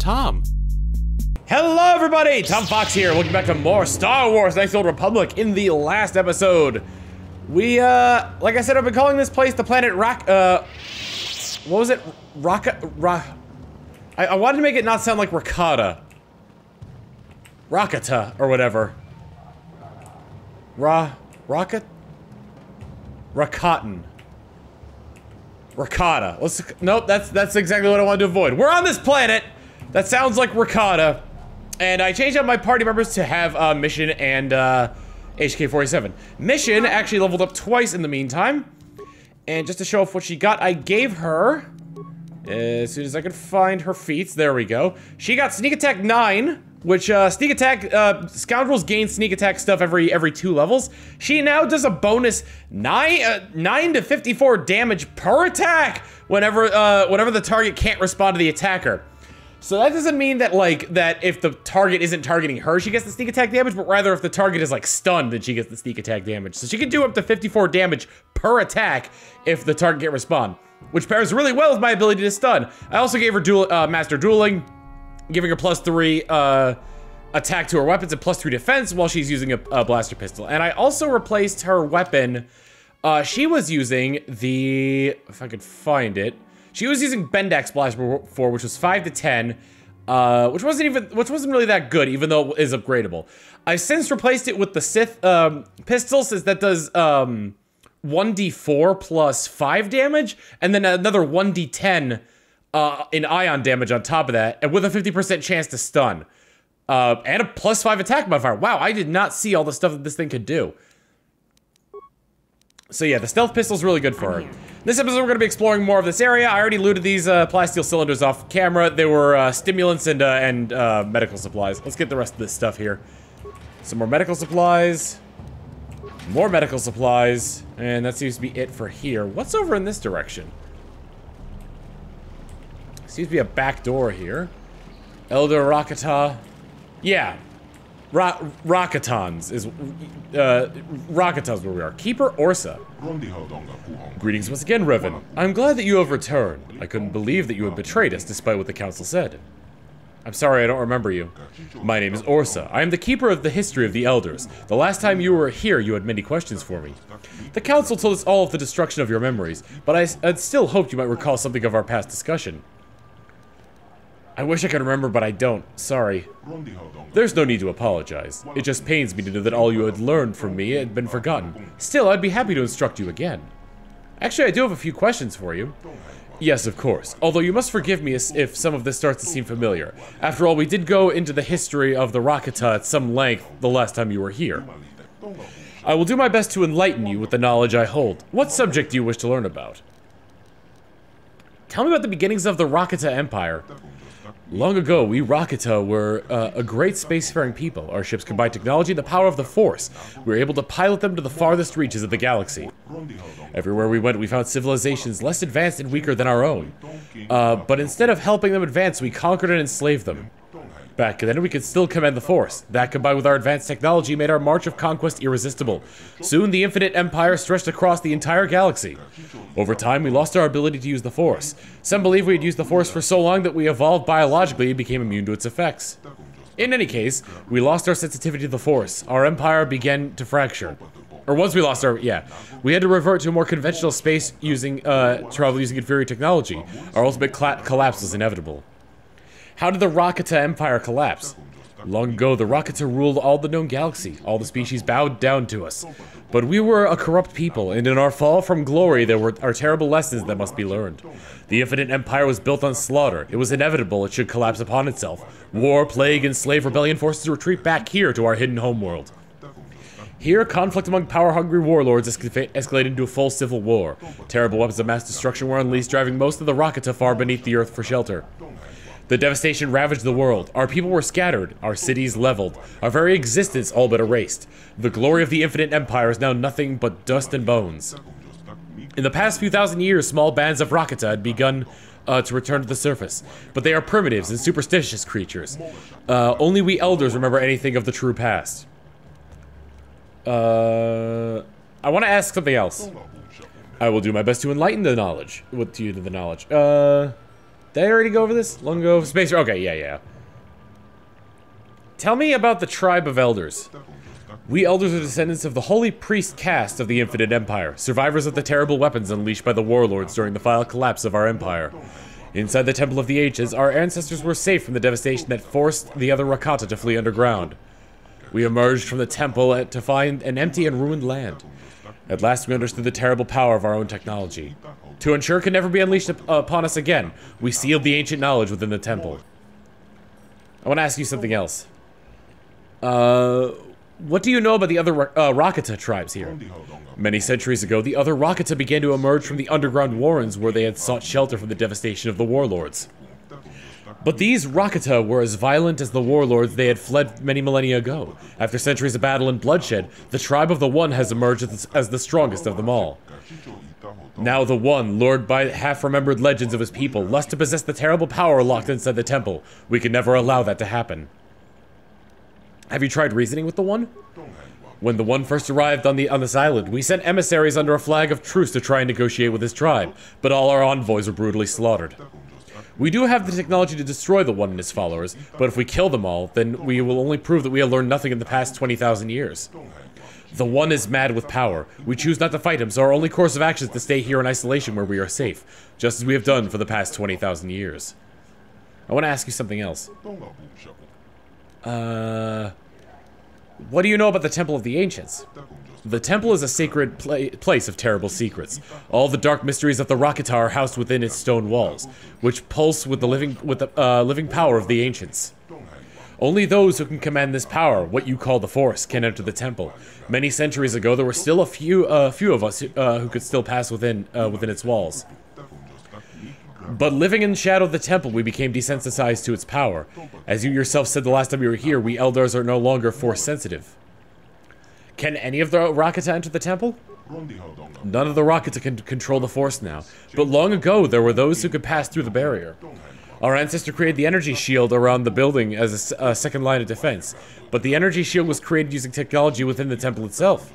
Tom. Hello everybody, Tom Fawkes here. Welcome back to more Star Wars Knights of the Old Republic. In the last episode, we, like I said, I've been calling this place the planet what was it? I wanted to make it not sound like Rakata. Rakata, or whatever. Rakatan? Rakata. Nope, that's exactly what I wanted to avoid. We're on this planet that sounds like Rakata, and I changed out my party members to have Mission and HK-47. Mission actually leveled up twice in the meantime, and just to show off what she got, I gave her, as soon as I could find her feats, there we go. She got Sneak Attack 9, which Sneak Attack, Scoundrels gain Sneak Attack stuff every 2 levels. She now does a bonus 9 to 54 damage per attack whenever the target can't respond to the attacker. So that doesn't mean that, like, that if the target isn't targeting her, she gets the sneak attack damage, but rather if the target is, like, stunned, then she gets the sneak attack damage. So she can do up to 54 damage per attack if the target can't respond, which pairs really well with my ability to stun. I also gave her Master Dueling, giving her +3 attack to her weapons and +3 defense while she's using a blaster pistol. And I also replaced her weapon. She was using the, if I could find it, she was using Bendak's blaster before, which was 5 to 10, which wasn't really that good, even though it is upgradable. I've since replaced it with the Sith pistol, since that does 1d4 plus 5 damage, and then another 1d10 in ion damage on top of that, and with a 50% chance to stun. And a +5 attack modifier. Wow, I did not see all the stuff that this thing could do. So yeah, the stealth pistol's really good for her. In this episode, we're going to be exploring more of this area. I already looted these plasteel cylinders off camera. They were stimulants and medical supplies. Let's get the rest of this stuff here. Some more medical supplies. More medical supplies. And that seems to be it for here. What's over in this direction? Seems to be a back door here. Elder Rakata. Yeah. Rakatans is, Rakata's where we are. Keeper Orsa. Greetings once again, Revan. I'm glad that you have returned. I couldn't believe that you had betrayed us despite what the council said. I'm sorry, I don't remember you. My name is Orsa. I am the keeper of the history of the elders. The last time you were here, you had many questions for me. The council told us all of the destruction of your memories, but I'd still hoped you might recall something of our past discussion. I wish I could remember, but I don't. Sorry. There's no need to apologize. It just pains me to know that all you had learned from me had been forgotten. Still, I'd be happy to instruct you again. Actually, I do have a few questions for you. Yes, of course. Although you must forgive me if some of this starts to seem familiar. After all, we did go into the history of the Rakata at some length the last time you were here. I will do my best to enlighten you with the knowledge I hold. What subject do you wish to learn about? Tell me about the beginnings of the Rakata Empire. Long ago, we Rakata were a great spacefaring people. Our ships combined technology and the power of the Force. We were able to pilot them to the farthest reaches of the galaxy. Everywhere we went, we found civilizations less advanced and weaker than our own. But instead of helping them advance, we conquered and enslaved them. Back then, we could still command the Force. That, combined with our advanced technology, made our march of conquest irresistible. Soon, the Infinite Empire stretched across the entire galaxy. Over time, we lost our ability to use the Force. Some believe we had used the Force for so long that we evolved biologically and became immune to its effects. In any case, we lost our sensitivity to the Force. Our empire began to fracture. Or once we lost our, we had to revert to a more conventional space using, travel using inferior technology. Our ultimate collapse was inevitable. How did the Rakata Empire collapse? Long ago, the Rakata ruled all the known galaxy. All the species bowed down to us. But we were a corrupt people, and in our fall from glory, there are terrible lessons that must be learned. The Infinite Empire was built on slaughter. It was inevitable it should collapse upon itself. War, plague, and slave rebellion forced us to retreat back here to our hidden homeworld. Here, conflict among power-hungry warlords escalated into a full civil war. Terrible weapons of mass destruction were unleashed, driving most of the Rakata far beneath the earth for shelter. The devastation ravaged the world. Our people were scattered, our cities leveled, our very existence all but erased. The glory of the Infinite Empire is now nothing but dust and bones. In the past few thousand years, small bands of Rakata had begun to return to the surface, but they are primitives and superstitious creatures. Only we elders remember anything of the true past. I want to ask something else. I will do my best to enlighten the knowledge. To the knowledge. Did I already go over this? Long ago, space... Okay, yeah. Tell me about the tribe of elders. We elders are descendants of the holy priest caste of the Infinite Empire, survivors of the terrible weapons unleashed by the warlords during the final collapse of our empire. Inside the Temple of the Ancients, our ancestors were safe from the devastation that forced the other Rakata to flee underground. We emerged from the temple to find an empty and ruined land. At last we understood the terrible power of our own technology. To ensure it could never be unleashed upon us again, we sealed the ancient knowledge within the temple. I want to ask you something else. What do you know about the other Rakata tribes here? Many centuries ago, the other Rakata began to emerge from the underground warrens where they had sought shelter from the devastation of the warlords. But these Rakata were as violent as the warlords they had fled many millennia ago. After centuries of battle and bloodshed, the tribe of the One has emerged as the strongest of them all. Now the One, lured by half-remembered legends of his people, lusts to possess the terrible power locked inside the temple. We can never allow that to happen. Have you tried reasoning with the One? When the One first arrived on this island, we sent emissaries under a flag of truce to try and negotiate with his tribe, but all our envoys were brutally slaughtered. We do have the technology to destroy the One and his followers, but if we kill them all, then we will only prove that we have learned nothing in the past 20,000 years. The One is mad with power. We choose not to fight him, so our only course of action is to stay here in isolation where we are safe, just as we have done for the past 20,000 years. I want to ask you something else. What do you know about the Temple of the Ancients? The temple is a sacred place of terrible secrets. All the dark mysteries of the Rakata are housed within its stone walls, which pulse with the living power of the ancients. Only those who can command this power, what you call the Force, can enter the temple. Many centuries ago, there were still a few of us who could still pass within its walls. But living in the shadow of the temple, we became desensitized to its power. As you yourself said the last time you were here, we elders are no longer Force sensitive. Can any of the Rakata enter the temple? None of the Rakata can control the Force now, but long ago there were those who could pass through the barrier. Our ancestor created the energy shield around the building as a second line of defense, but the energy shield was created using technology within the temple itself.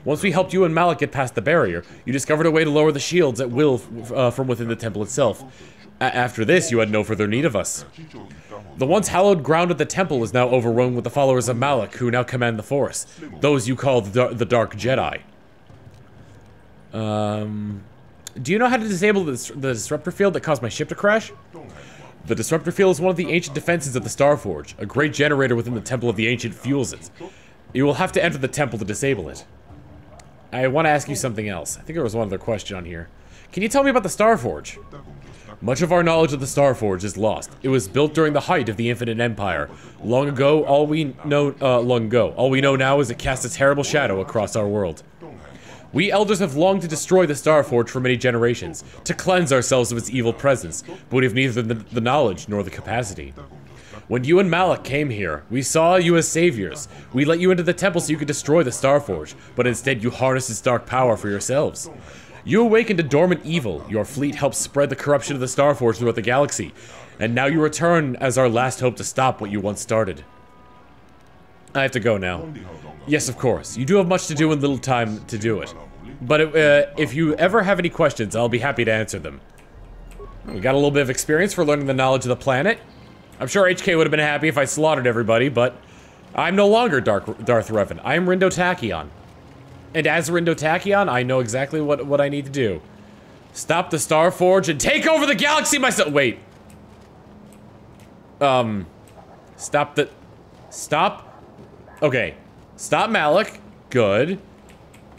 Once we helped you and Malik get past the barrier, you discovered a way to lower the shields at will from within the temple itself. After this, you had no further need of us. The once hallowed ground of the temple is now overrun with the followers of Malik, who now command the Force. Those you call the Dark Jedi. Do you know how to disable the disruptor field that caused my ship to crash? The disruptor field is one of the ancient defenses of the Starforge. A great generator within the Temple of the Ancient fuels it. You will have to enter the temple to disable it. I want to ask you something else. I think there was one other question on here. Can you tell me about the Starforge? Much of our knowledge of the Starforge is lost. It was built during the height of the Infinite Empire. Long ago, all we know now is it casts a terrible shadow across our world. We elders have longed to destroy the Starforge for many generations, to cleanse ourselves of its evil presence, but we have neither the knowledge nor the capacity. When you and Malik came here, we saw you as saviors. We let you into the temple so you could destroy the Starforge, but instead you harnessed its dark power for yourselves. You awakened a dormant evil, your fleet helped spread the corruption of the Starforge throughout the galaxy, and now you return as our last hope to stop what you once started. I have to go now. Yes, of course. You do have much to do and little time to do it. But if you ever have any questions, I'll be happy to answer them. We got a little bit of experience for learning the knowledge of the planet. I'm sure HK would have been happy if I slaughtered everybody, but I'm no longer Darth Revan. I am Rindo Tachyon. And as Rindo Tachyon, I know exactly what I need to do. Stop the Starforge and take over the galaxy myself. Wait. Stop. Okay. Stop Malik. Good.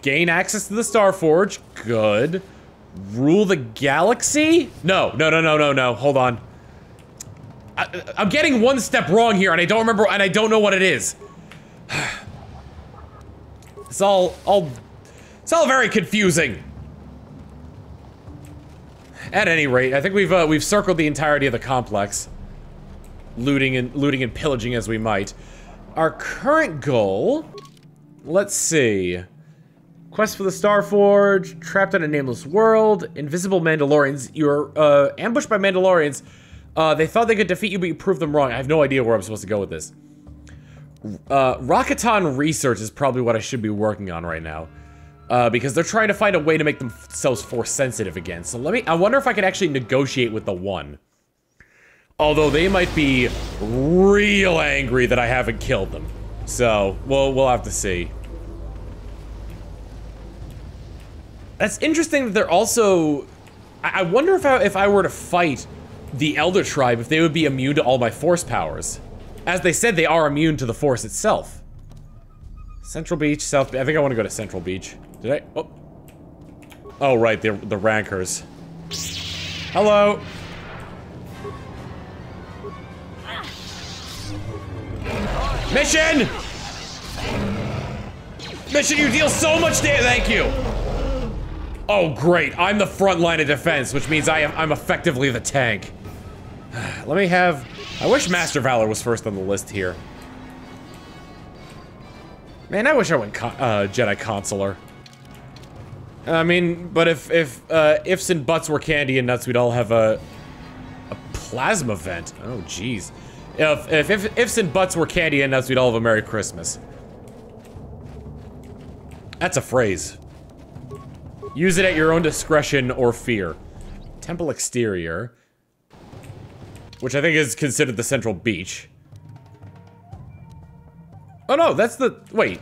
Gain access to the Starforge. Good. Rule the galaxy? No. Hold on. I'm getting one step wrong here, and I don't remember, and I don't know what it is. It's all very confusing. At any rate, I think we've circled the entirety of the complex, looting and pillaging as we might. Our current goal, let's see. Quest for the Starforge, trapped in a nameless world, invisible Mandalorians. You're ambushed by Mandalorians. They thought they could defeat you, but you proved them wrong. I have no idea where I'm supposed to go with this. Rakatan research is probably what I should be working on right now. Because they're trying to find a way to make themselves Force sensitive again. So I wonder if I can actually negotiate with the One. Although they might be real angry that I haven't killed them. So, we'll have to see. That's interesting that they're also... I wonder if I were to fight the Elder Tribe, if they would be immune to all my Force powers. As they said, they are immune to the Force itself. Central Beach, South... I think I want to go to Central Beach. Did I? Oh. Oh, right, the Rancors. Hello. Mission! Mission, you deal so much damage. Thank you. Oh, great. I'm the front line of defense, which means I'm effectively the tank. Let me have... I wish Master Valor was first on the list here. Man, I wish I went Jedi Consular. I mean, but if ifs and buts were candy and nuts, we'd all have a plasma vent. Oh, jeez. If ifs and buts were candy and nuts, we'd all have a Merry Christmas. That's a phrase. Use it at your own discretion or fear. Temple exterior, which I think is considered the Central Beach. Oh no, that's the... Wait.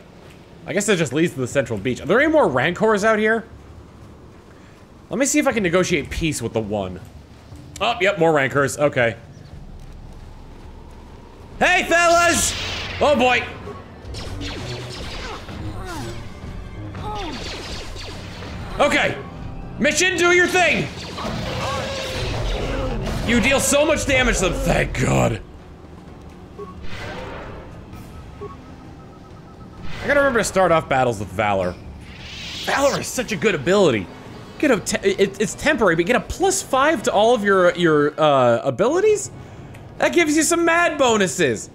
I guess that just leads to the Central Beach. Are there any more Rancors out here? Let me see if I can negotiate peace with the one. Oh, yep, more Rancors. Okay. Hey, fellas! Oh, boy. Okay. Mission, do your thing! You deal so much damage to them. Thank God. I gotta remember to start off battles with Valor. Valor is such a good ability. Get it's temporary, but get a +5 to all of your abilities? That gives you some mad bonuses.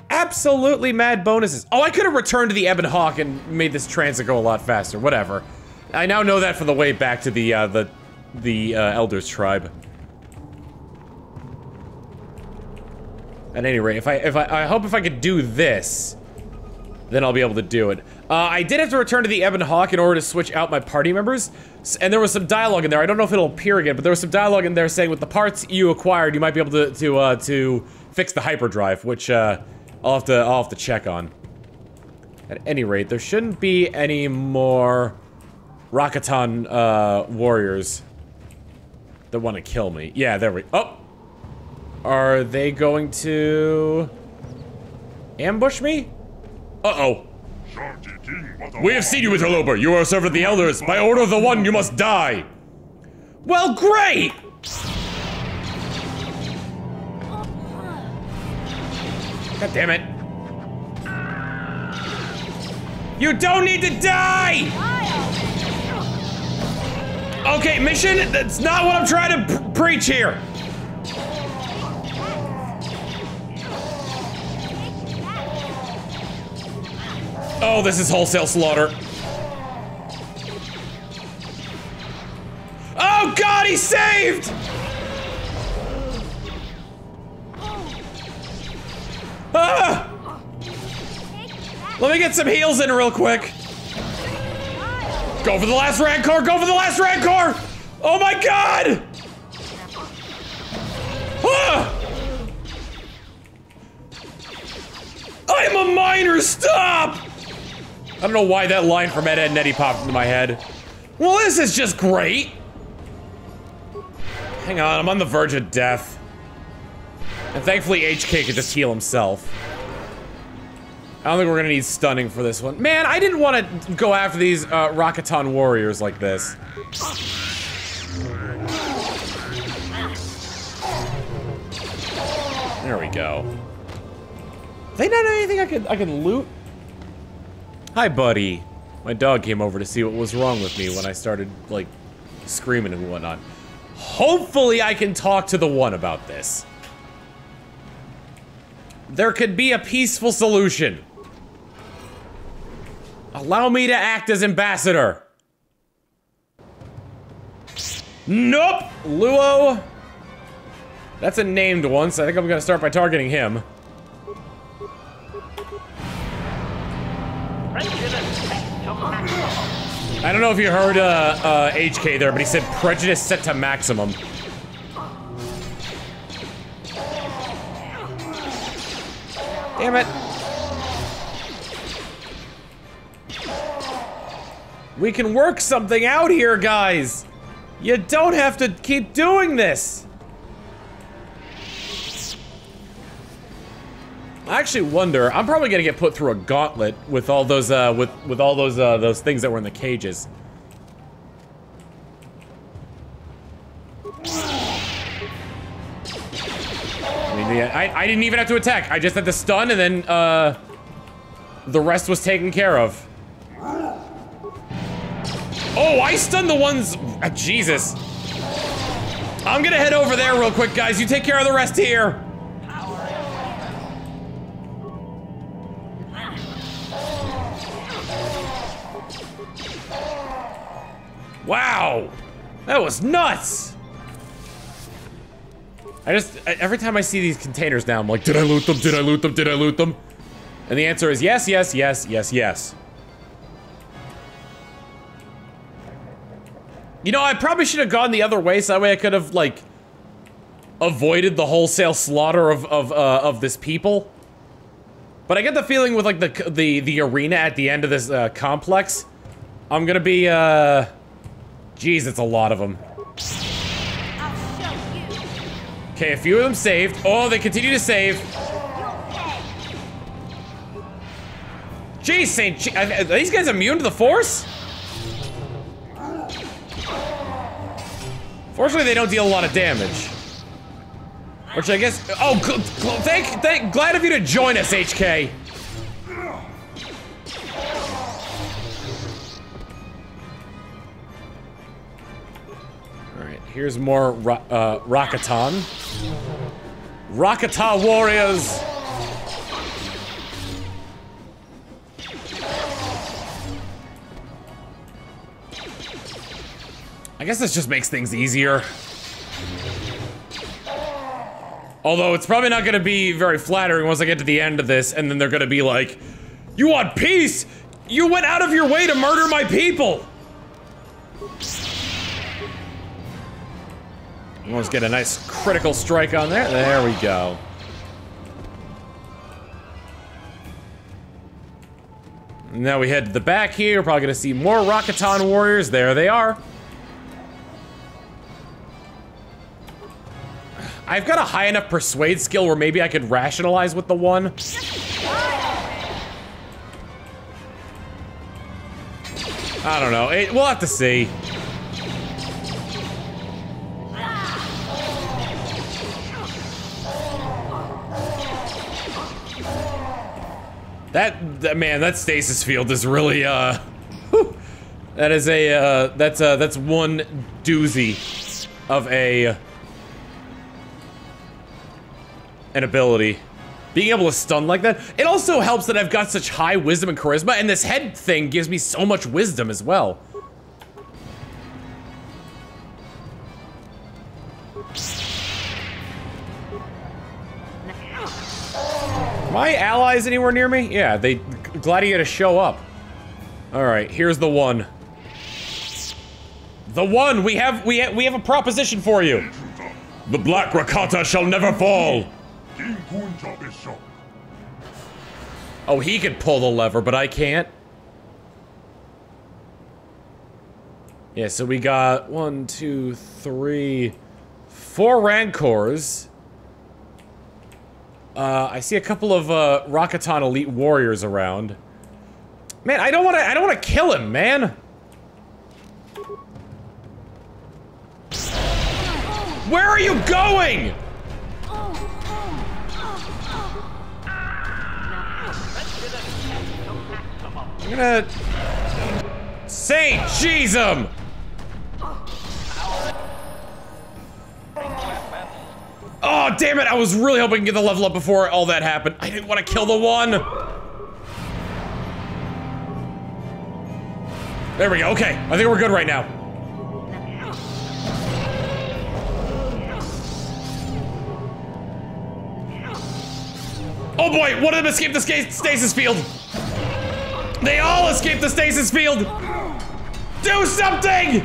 Absolutely mad bonuses. Oh, I could have returned to the Ebon Hawk and made this transit go a lot faster. Whatever. I now know that for the way back to the Elders Tribe. At any rate, I hope if I could do this, then I'll be able to do it. I did have to return to the Ebon Hawk in order to switch out my party members, and there was some dialogue in there. I don't know if it'll appear again, but there was some dialogue in there saying with the parts you acquired, you might be able to fix the hyperdrive, which I'll have to check on. At any rate, there shouldn't be any more Rakatan warriors that want to kill me. Yeah, there we. Oh, are they going to ambush me? Uh-oh. We have seen you, interloper. You are a servant of the elders. By order of the one, you must die. Well, great! God damn it. You don't need to die! Okay, mission, that's not what I'm trying to preach here. Oh, this is wholesale slaughter. Oh God, he's saved! Ah! Let me get some heals in real quick. Go for the last Rancor, go for the last Rancor! Oh my God! Ah! I'm a miner, stop! I don't know why that line from Ed, Edd n Eddy popped into my head. Well, this is just great. Hang on, I'm on the verge of death. And thankfully HK could just heal himself. I don't think we're gonna need stunning for this one. Man, I didn't want to go after these Rakatan warriors like this. There we go. They not anything I can loot? Hi, buddy. My dog came over to see what was wrong with me when I started, like, screaming and whatnot. Hopefully I can talk to the one about this. There could be a peaceful solution. Allow me to act as ambassador. Nope! Luo. That's a named one, so I think I'm gonna start by targeting him. I don't know if you heard HK there, but he said prejudice set to maximum. Damn it. We can work something out here, guys. You don't have to keep doing this. I actually wonder, I'm probably gonna get put through a gauntlet with all those, with all those things that were in the cages. I mean, yeah, I didn't even have to attack. I just had to stun and then, the rest was taken care of. Oh, I stunned the ones, Jesus. I'm gonna head over there real quick, guys. You take care of the rest here. Wow, that was nuts. Every time I see these containers now, I'm like, did I loot them? Did I loot them? Did I loot them? And the answer is yes, yes, yes, yes, yes. You know, I probably should have gone the other way, so that way I could have, like, avoided the wholesale slaughter of this people. But I get the feeling with, like, the arena at the end of this, complex, I'm gonna be, Jeez, it's a lot of them. Okay, a few of them saved. Oh, they continue to save. Jeez, are these guys immune to the Force? Fortunately, they don't deal a lot of damage. Which I guess, oh, glad of you to join us, HK. Alright, here's more Rakatan. Rakata warriors! I guess this just makes things easier. Although it's probably not gonna be very flattering once I get to the end of this, and then they're gonna be like, "You want peace? You went out of your way to murder my people!" Let's get a nice critical strike on there. There we go. Now we head to the back here. We're probably gonna see more Rakatan warriors. There they are. I've got a high enough persuade skill where maybe I could rationalize with the one. I don't know. We'll have to see. Man, that stasis field is really, whew. That is a, that's one doozy of an ability. Being able to stun like that. It also helps that I've got such high wisdom and charisma, and this head thing gives me so much wisdom as well. My allies anywhere near me? Yeah, they glad you had to show up. All right, here's the one. The one. We have a proposition for you. The Black Rakata shall never fall. Oh, he could pull the lever, but I can't. Yeah, so we got 1, 2, 3, 4 Rancors. I see a couple of Rakatan elite warriors around. Man, I don't wanna kill him, man. Where are you going? I'm gonna say cheese him. Oh, damn it! I was really hoping to get the level up before all that happened. I didn't want to kill the one. There we go. Okay, I think we're good right now. Oh boy, one of them escaped the stasis field. They all escaped the stasis field. Do something!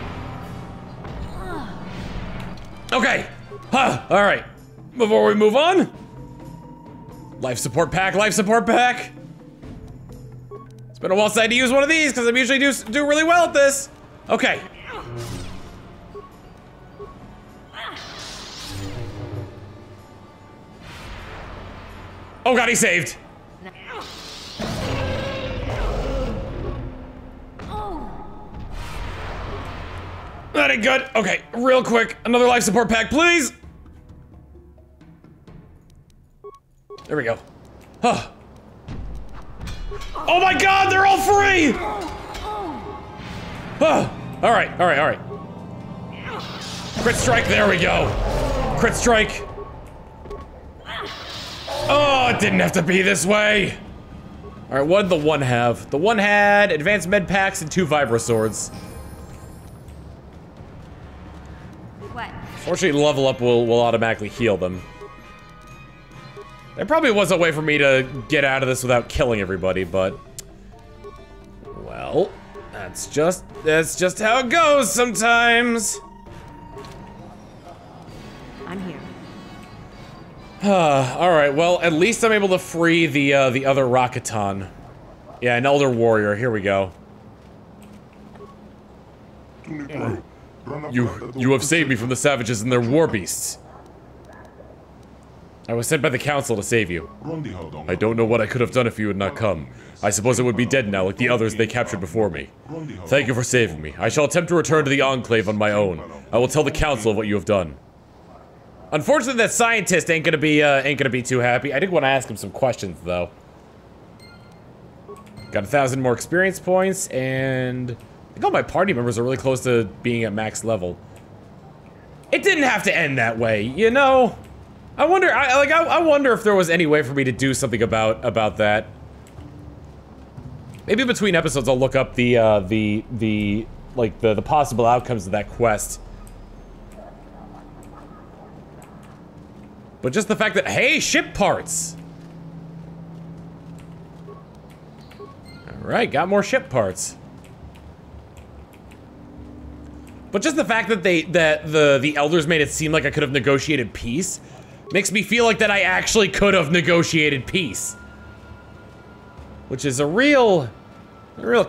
Okay. All right. Before we move on, Life support pack, life support pack! It's been a while since I had to use one of these, because I usually do really well at this. Okay. Oh god, he saved! That ain't good. Okay, real quick, another life support pack, please! There we go. Huh. Oh my god, they're all free! Huh. Alright, alright, alright. Crit strike, there we go. Crit strike. Oh, it didn't have to be this way. Alright, what did the one have? The one had advanced med packs and 2 vibro swords. What? Fortunately, level up will automatically heal them. There probably was a way for me to get out of this without killing everybody, but... well, that's just how it goes sometimes. I'm here. Alright, well, at least I'm able to free the other Rakatan. Yeah, an Elder Warrior, here we go. You have saved me from the savages and their war beasts. I was sent by the council to save you. I don't know what I could have done if you had not come. I suppose I would be dead now like the others they captured before me. Thank you for saving me. I shall attempt to return to the Enclave on my own. I will tell the council of what you have done. Unfortunately, that scientist ain't gonna be too happy. I did want to ask him some questions, though. Got 1,000 more experience points, and I think all my party members are really close to being at max level. It didn't have to end that way, you know? I wonder, I wonder if there was any way for me to do something about that. Maybe between episodes I'll look up the possible outcomes of that quest. But just the fact that, hey, ship parts! Alright, got more ship parts. But just the fact that the elders made it seem like I could have negotiated peace makes me feel like that I actually could have negotiated peace. Which is a real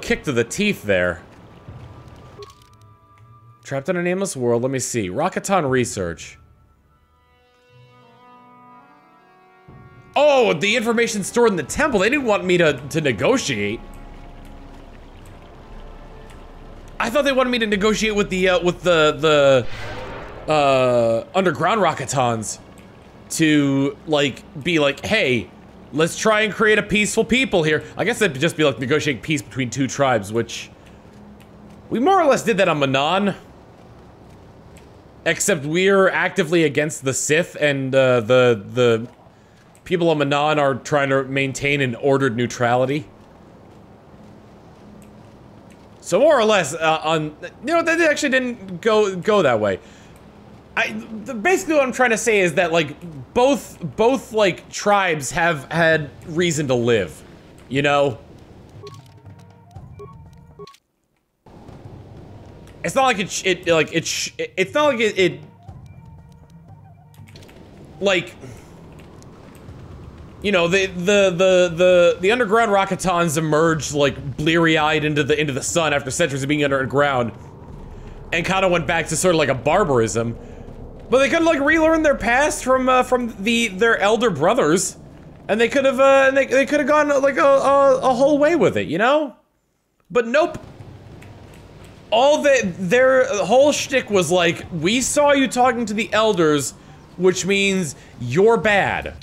kick to the teeth there. Trapped in a nameless world, let me see. Rakatan research. Oh, the information stored in the temple. They didn't want me to negotiate. I thought they wanted me to negotiate with the underground Rakatans to be like, hey, let's try and create a peaceful people here. I guess that'd just be like negotiating peace between 2 tribes, which we more or less did that on Manon. Except we're actively against the Sith, and the people of Manon are trying to maintain an ordered neutrality. So more or less, that actually didn't go that way. Basically what I'm trying to say is that, like, both tribes have had reason to live, you know? It's not like it's not like you know, the underground Rakatans emerged like bleary-eyed into the sun after centuries of being underground, and kind of went back to sort of like a barbarism. But they could like relearn their past from their elder brothers, and they could have they could have gone like a whole way with it, you know? But nope. Their whole shtick was like, we saw you talking to the elders, which means you're bad.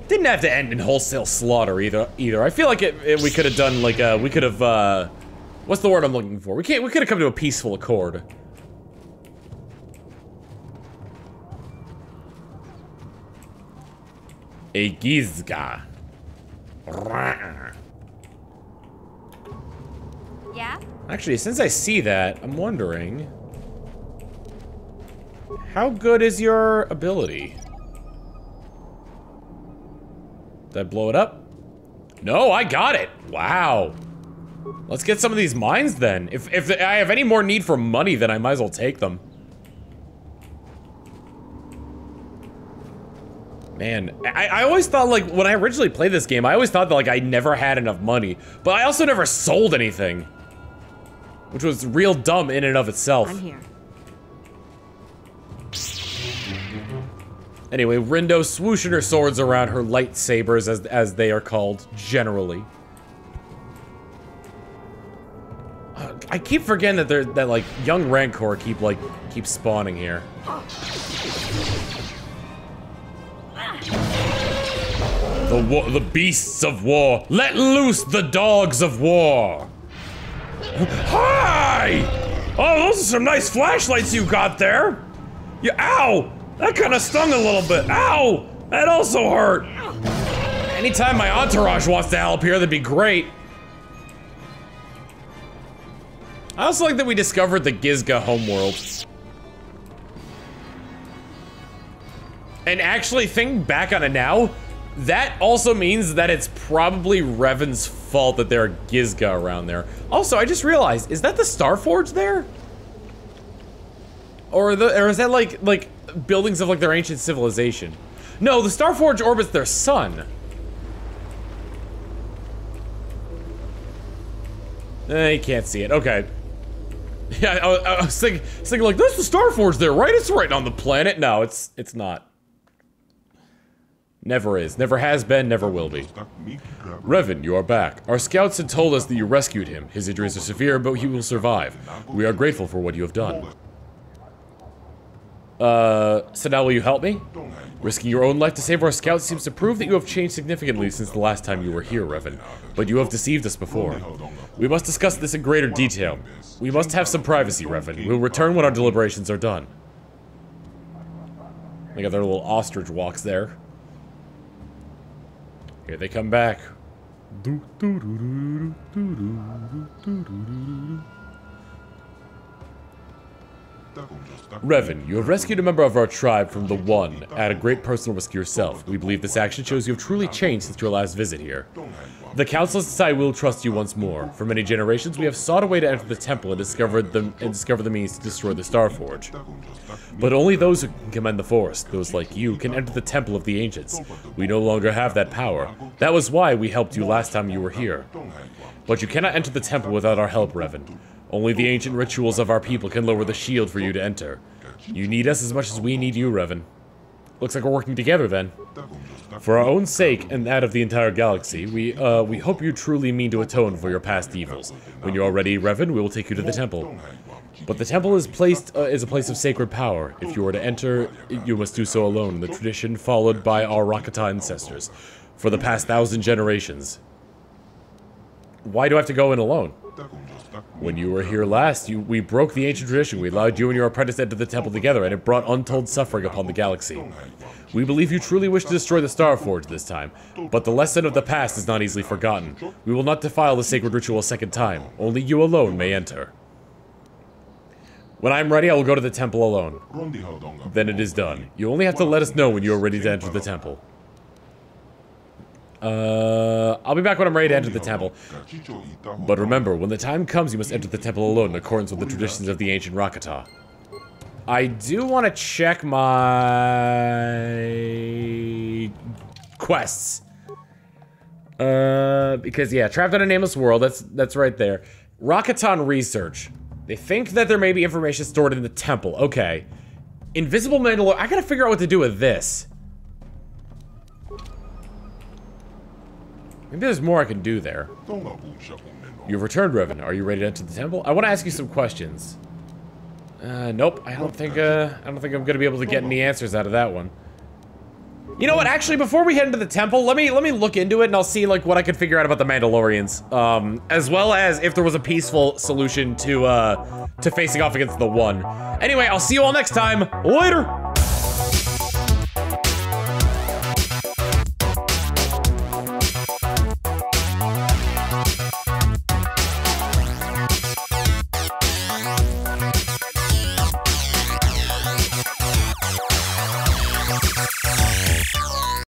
Didn't have to end in wholesale slaughter either. I feel like we could have done like we could have what's the word I'm looking for? We could have come to a peaceful accord. A Gizga. Yeah? Actually, since I see that, I'm wondering, how good is your ability? Did I blow it up? No, I got it! Wow. Let's get some of these mines then. If I have any more need for money, then I might as well take them. Man, I always thought, like, when I originally played this game, I always thought that, like, I never had enough money. But I also never sold anything. Which was real dumb in and of itself. I'm here. Anyway, Rindo swooshing her swords around her lightsabers, as they are called, generally. I keep forgetting that like young Rancor keep spawning here. The beasts of war. Let loose the dogs of war. Hi! Oh, those are some nice flashlights you got there. Ow! That kind of stung a little bit. Ow! That also hurt. Anytime my entourage wants to help here, that'd be great. I also like that we discovered the Gizga homeworld. And actually, thinking back on it now, that also means that it's probably Revan's fault that there are Gizga around there. Also, I just realized, is that the Starforge there? Or is that like buildings of like their ancient civilization? No, the Starforge orbits their sun. You can't see it. Okay. Yeah, I was thinking like, there's the Starforge there, right? It's right on the planet. No, it's not. Never is. Never has been, never will be. Revan, you are back. Our scouts had told us that you rescued him. His injuries are severe, but he will survive. We are grateful for what you have done. So now will you help me? Risking your own life to save our scouts seems to prove that you have changed significantly since the last time you were here, Revan. But you have deceived us before. We must discuss this in greater detail. We must have some privacy, Revan. We will return when our deliberations are done. They got their little ostrich walks there. Here they come back. Revan, you have rescued a member of our tribe from the One, at a great personal risk yourself. We believe this action shows you have truly changed since your last visit here. The Council has decided we will trust you once more. For many generations, we have sought a way to enter the temple and discover the means to destroy the Starforge. But only those who can command the Force, those like you, can enter the temple of the ancients. We no longer have that power. That was why we helped you last time you were here. But you cannot enter the temple without our help, Revan. Only the ancient rituals of our people can lower the shield for you to enter. You need us as much as we need you, Revan. Looks like we're working together then. For our own sake and that of the entire galaxy, we hope you truly mean to atone for your past evils. When you are ready, Revan, we will take you to the temple. But the temple is a place of sacred power. If you are to enter, you must do so alone, in the tradition followed by our Rakata ancestors for the past 1,000 generations. Why do I have to go in alone? When you were here last, we broke the ancient tradition. We allowed you and your apprentice to enter the temple together, and it brought untold suffering upon the galaxy. We believe you truly wish to destroy the Starforge this time, but the lesson of the past is not easily forgotten. We will not defile the sacred ritual a second time. Only you alone may enter. When I'm ready, I will go to the temple alone. Then it is done. You only have to let us know when you are ready to enter the temple. I'll be back when I'm ready to enter the temple. But remember, when the time comes, you must enter the temple alone in accordance with the traditions of the ancient Rakata. I do want to check my quests. Because yeah, trapped in a nameless world, that's right there. Rakatan research. They think that there may be information stored in the temple. Okay. Invisible Mandalorian. I gotta figure out what to do with this. Maybe there's more I can do there. You've returned, Revan. Are you ready to enter the temple? I want to ask you some questions. Nope. I don't think I'm gonna be able to get any answers out of that one. You know what? Actually, before we head into the temple, let me look into it and I'll see like what I can figure out about the Mandalorians, as well as if there was a peaceful solution to facing off against the One. Anyway, I'll see you all next time. Later.